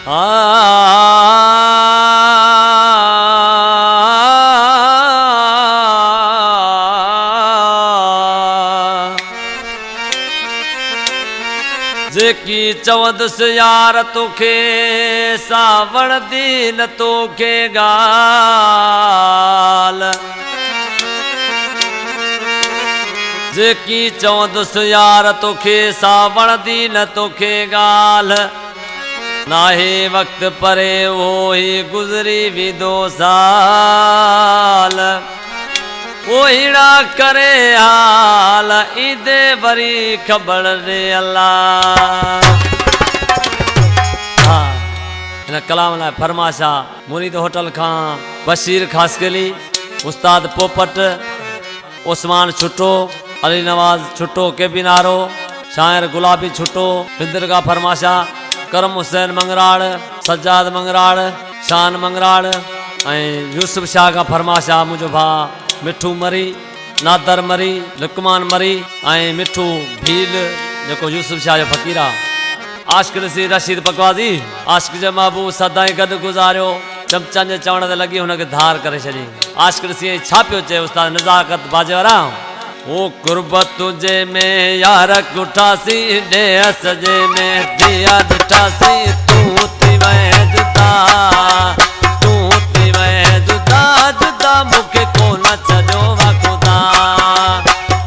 जेकी चवदस यार तोखे सावण दीन तोखे गाल जेकी चवदस यार तोखे सावण दीन तोखे गाल नाहे वक्त परे वो ही गुजरी भी 2 साल ओहिड़ा करे हाल ईदे वरी खबर रे अल्लाह। हाँ इन कलाम लाइ फरमाशा मुरीद होटल खां बशीर खासकली उस्ताद पोपट उस्मान छुट्टो अली नवाज छुट्टो केबिनारो शायर गुलाबी छुट्टो बिंदरगा फरमाशा करम हुसैन मंगराड़ सज्जाद मंगराड़ शान मंगराड़ यूसुफ शाह का फरमाशा मुझो भा मिठू मरी नादर मरी लुकमान मरी मिठू भील जो यूसुफ शाह जो फ़कीरा आशिक ॾिसी रशीद पकवाज़ी आशिक जो महबूब सदाई गॾु गुज़ारियो चमचनि जे चवण ते लॻी हुनखे धार करे छॾी आशिक ॾिसी छा पियो चए उस्ताद नज़ाकत बाजेवारा ओ कुर्बत तुझे में यार कुठासी ॾे सजे में दिया ॾिठासी तूं थी वए जुदा तूं थी वए जुदा जुदा मूंखे कोन छॾियो वा ख़ुदा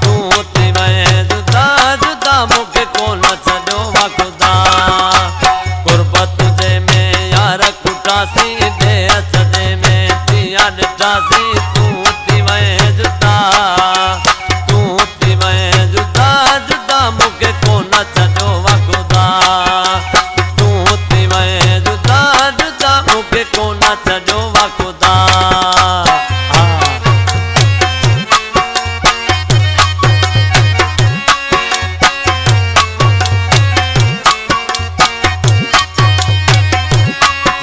तूं थी वए जुदा जुदा मूंखे कोन छॾियो वा ख़ुदा कुर्बत तुझे में यार कुठासी ॾे सजे में दिया ॾिठासी तूं थी वए जुदा मूंखे कोन छॾियो वा ख़ुदा तूं थी वए जुदा जुदा मूंखे कोन छॾियो वा ख़ुदा।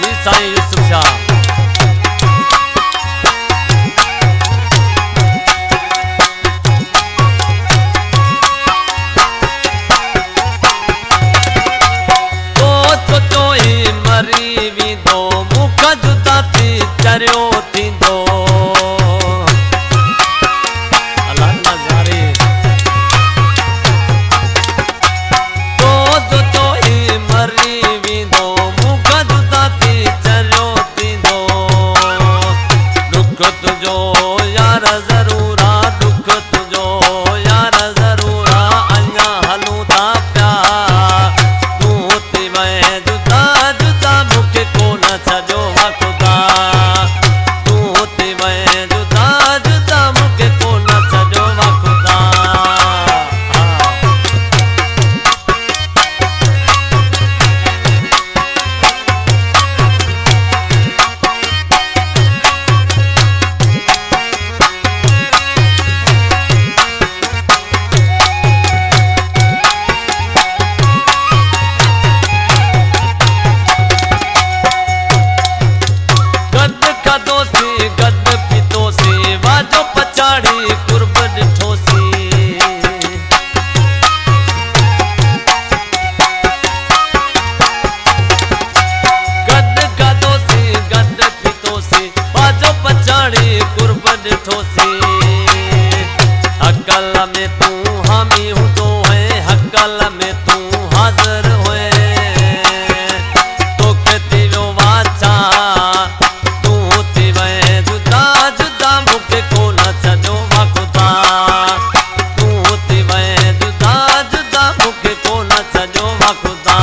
जी साईं यूसुफ शाह चरियो थींदो अल्लाह नज़ारे तो सोचो ही मरी वेंदो मूंखां जुदा थी चरियो थींदो दुख तुंहिंजो यार ज़रूर आहे दुख तुंहिंजो यार ज़रूर आहे अञा हलूं था पिया तूं थी वए जुदा जुदा मूंखे कोन छॾियो वा ख़ुदा हकल में तू हामी हूंदो है हकल में तू हाज़िर हुए तोखे थी वियो वाचा तूं थी वए जुदा जुदा मूंखे कोन छॾियो वा ख़ुदा तूं थी वए जुदा जुदा मूंखे कोन छॾियो वा ख़ुदा।